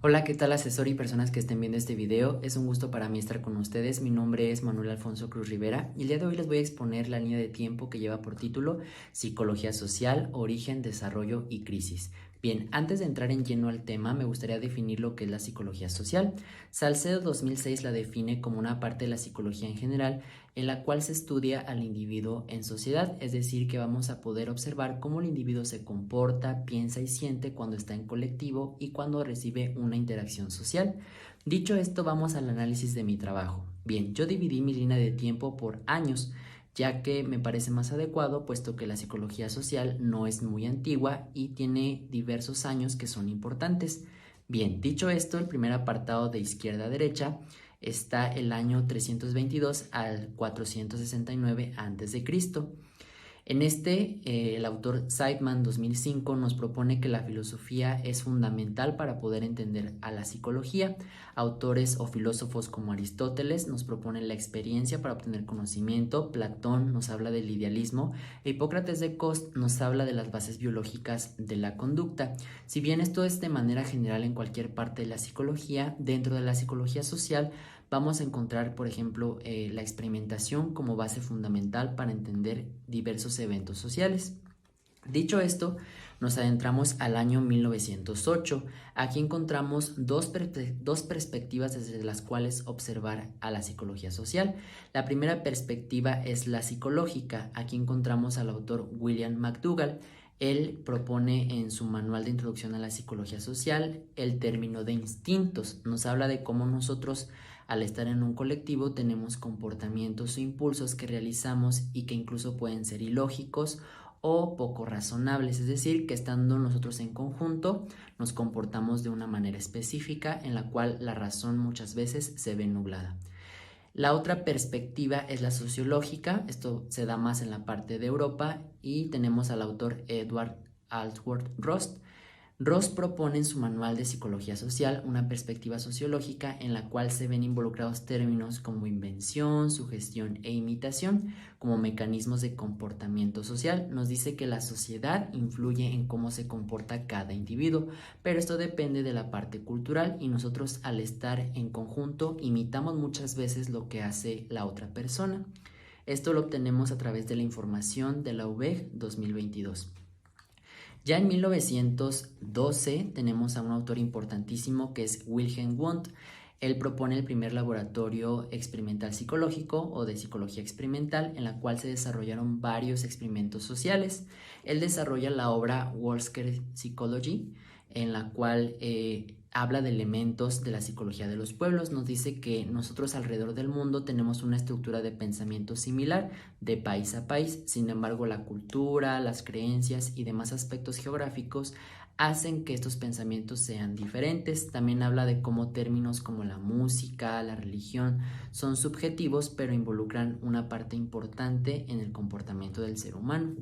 Hola, ¿qué tal asesor y personas que estén viendo este video? Es un gusto para mí estar con ustedes. Mi nombre es Manuel Alfonso Cruz Rivera y el día de hoy les voy a exponer la línea de tiempo que lleva por título Psicología Social, Origen, Desarrollo y Crisis. Bien, antes de entrar en lleno al tema, me gustaría definir lo que es la psicología social. Salcedo 2006 la define como una parte de la psicología en general en la cual se estudia al individuo en sociedad, es decir, que vamos a poder observar cómo el individuo se comporta, piensa y siente cuando está en colectivo y cuando recibe una interacción social. Dicho esto, vamos al análisis de mi trabajo. Bien, yo dividí mi línea de tiempo por años, ya que me parece más adecuado, puesto que la psicología social no es muy antigua y tiene diversos años que son importantes. Bien, dicho esto, el primer apartado de izquierda a derecha está el año 322 al 469 a.C. En este, el autor Seidman 2005 nos propone que la filosofía es fundamental para poder entender a la psicología. Autores o filósofos como Aristóteles nos proponen la experiencia para obtener conocimiento, Platón nos habla del idealismo e Hipócrates de Kos nos habla de las bases biológicas de la conducta. Si bien esto es de manera general en cualquier parte de la psicología, dentro de la psicología social vamos a encontrar, por ejemplo, la experimentación como base fundamental para entender diversos eventos sociales. Dicho esto, nos adentramos al año 1908. Aquí encontramos dos perspectivas desde las cuales observar a la psicología social. La primera perspectiva es la psicológica. Aquí encontramos al autor William McDougall. Él propone en su manual de introducción a la psicología social el término de instintos. Nos habla de cómo nosotros al estar en un colectivo tenemos comportamientos o impulsos que realizamos y que incluso pueden ser ilógicos o poco razonables, es decir, que estando nosotros en conjunto nos comportamos de una manera específica en la cual la razón muchas veces se ve nublada. La otra perspectiva es la sociológica, esto se da más en la parte de Europa y tenemos al autor Edward Altworth Rost. Ross propone en su manual de psicología social una perspectiva sociológica en la cual se ven involucrados términos como invención, sugestión e imitación como mecanismos de comportamiento social. Nos dice que la sociedad influye en cómo se comporta cada individuo, pero esto depende de la parte cultural y nosotros al estar en conjunto imitamos muchas veces lo que hace la otra persona. Esto lo obtenemos a través de la información de la UVEG 2022. Ya en 1912 tenemos a un autor importantísimo que es Wilhelm Wundt. Él propone el primer laboratorio experimental psicológico o de psicología experimental en la cual se desarrollaron varios experimentos sociales. Él desarrolla la obra World's Psychology, en la cual habla de elementos de la psicología de los pueblos. Nos dice que nosotros alrededor del mundo tenemos una estructura de pensamiento similar de país a país. Sin embargo, la cultura, las creencias y demás aspectos geográficos hacen que estos pensamientos sean diferentes. También habla de cómo términos como la música, la religión son subjetivos, pero involucran una parte importante en el comportamiento del ser humano.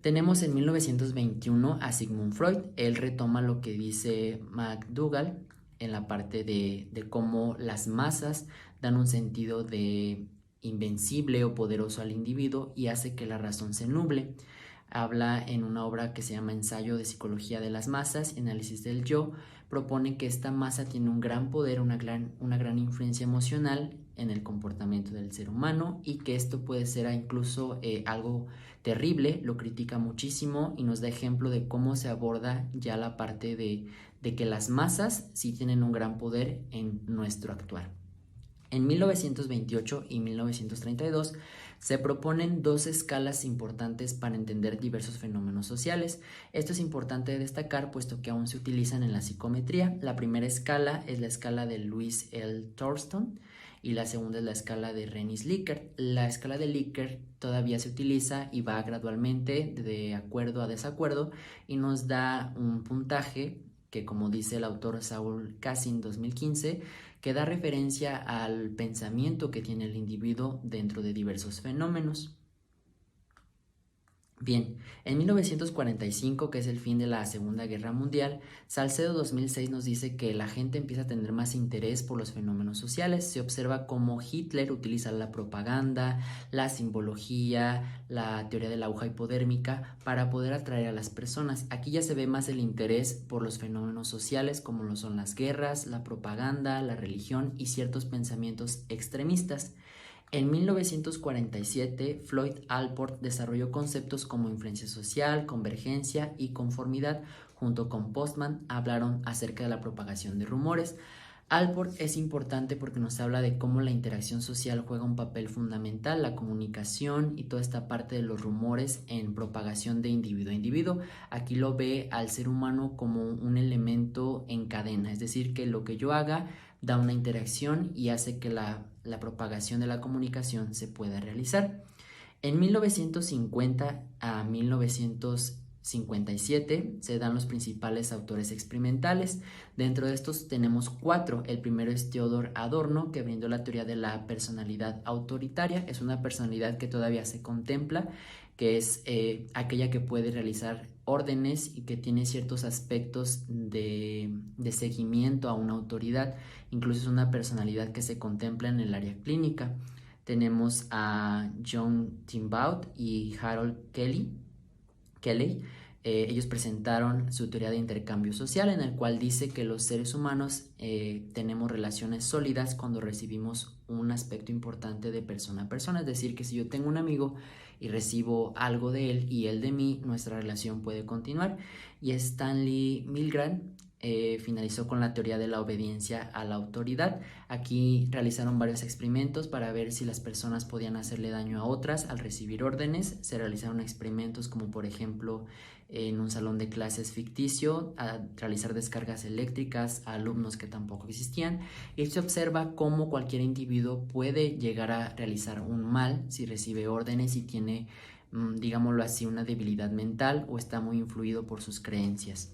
Tenemos en 1921 a Sigmund Freud. Él retoma lo que dice McDougall en la parte de cómo las masas dan un sentido de invencible o poderoso al individuo y hace que la razón se nuble. Habla en una obra que se llama Ensayo de Psicología de las Masas y Análisis del Yo. Propone que esta masa tiene un gran poder, una gran influencia emocional en el comportamiento del ser humano y que esto puede ser incluso algo terrible. Lo critica muchísimo y nos da ejemplo de cómo se aborda ya la parte de que las masas sí tienen un gran poder en nuestro actuar. En 1928 y 1932 se proponen dos escalas importantes para entender diversos fenómenos sociales. Esto es importante destacar puesto que aún se utilizan en la psicometría. La primera escala es la escala de Louis L. Thurston y la segunda es la escala de Rennie Likert. La escala de Likert todavía se utiliza y va gradualmente de acuerdo a desacuerdo y nos da un puntaje que, como dice el autor Saul Kassin 2015, que da referencia al pensamiento que tiene el individuo dentro de diversos fenómenos. Bien, en 1945, que es el fin de la Segunda Guerra Mundial, Salcedo 2006 nos dice que la gente empieza a tener más interés por los fenómenos sociales. Se observa cómo Hitler utiliza la propaganda, la simbología, la teoría de la aguja hipodérmica para poder atraer a las personas. Aquí ya se ve más el interés por los fenómenos sociales como lo son las guerras, la propaganda, la religión y ciertos pensamientos extremistas. En 1947, Floyd Allport desarrolló conceptos como influencia social, convergencia y conformidad. Junto con Postman hablaron acerca de la propagación de rumores. Allport es importante porque nos habla de cómo la interacción social juega un papel fundamental, la comunicación y toda esta parte de los rumores en propagación de individuo a individuo. Aquí lo ve al ser humano como un elemento en cadena, es decir, que lo que yo haga da una interacción y hace que la propagación de la comunicación se pueda realizar. En 1950 a 1957 se dan los principales autores experimentales. Dentro de estos tenemos 4. El primero es Theodor Adorno, que brindó la teoría de la personalidad autoritaria. Es una personalidad que todavía se contempla, que es aquella que puede realizar órdenes y que tiene ciertos aspectos de seguimiento a una autoridad. Incluso es una personalidad que se contempla en el área clínica. Tenemos a John Timbaud y Harold Kelley. Ellos presentaron su teoría de intercambio social, en el cual dice que los seres humanos tenemos relaciones sólidas cuando recibimos un aspecto importante de persona a persona. Es decir, que si yo tengo un amigo y recibo algo de él y él de mí, nuestra relación puede continuar. Y Stanley Milgram finalizó con la teoría de la obediencia a la autoridad. Aquí realizaron varios experimentos para ver si las personas podían hacerle daño a otras al recibir órdenes. Se realizaron experimentos como por ejemplo en un salón de clases ficticio, a realizar descargas eléctricas a alumnos que tampoco existían, y se observa cómo cualquier individuo puede llegar a realizar un mal si recibe órdenes y tiene, digámoslo así, una debilidad mental o está muy influido por sus creencias.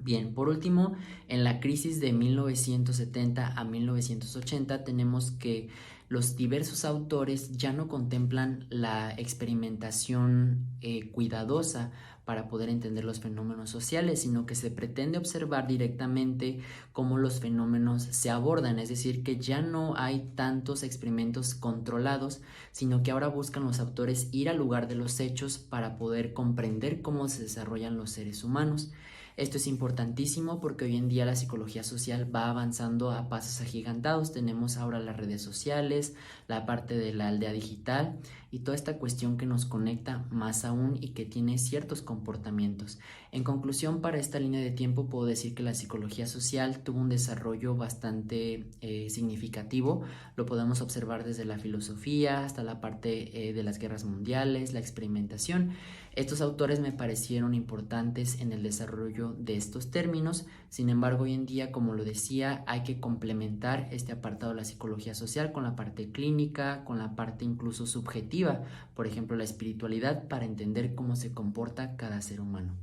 Bien, por último, en la crisis de 1970 a 1980 tenemos que los diversos autores ya no contemplan la experimentación cuidadosa para poder entender los fenómenos sociales, sino que se pretende observar directamente cómo los fenómenos se abordan, es decir, que ya no hay tantos experimentos controlados, sino que ahora buscan los autores ir al lugar de los hechos para poder comprender cómo se desarrollan los seres humanos. Esto es importantísimo porque hoy en día la psicología social va avanzando a pasos agigantados. Tenemos ahora las redes sociales, la parte de la aldea digital y toda esta cuestión que nos conecta más aún y que tiene ciertos comportamientos. En conclusión, para esta línea de tiempo puedo decir que la psicología social tuvo un desarrollo bastante significativo. Lo podemos observar desde la filosofía hasta la parte de las guerras mundiales, la experimentación. Estos autores me parecieron importantes en el desarrollo de estos términos. Sin embargo, hoy en día, como lo decía, hay que complementar este apartado de la psicología social con la parte clínica, con la parte incluso subjetiva, por ejemplo, la espiritualidad, para entender cómo se comporta cada ser humano.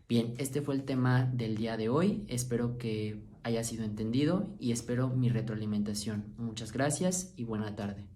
Bien, este fue el tema del día de hoy. Espero que haya sido entendido y espero mi retroalimentación. Muchas gracias y buena tarde.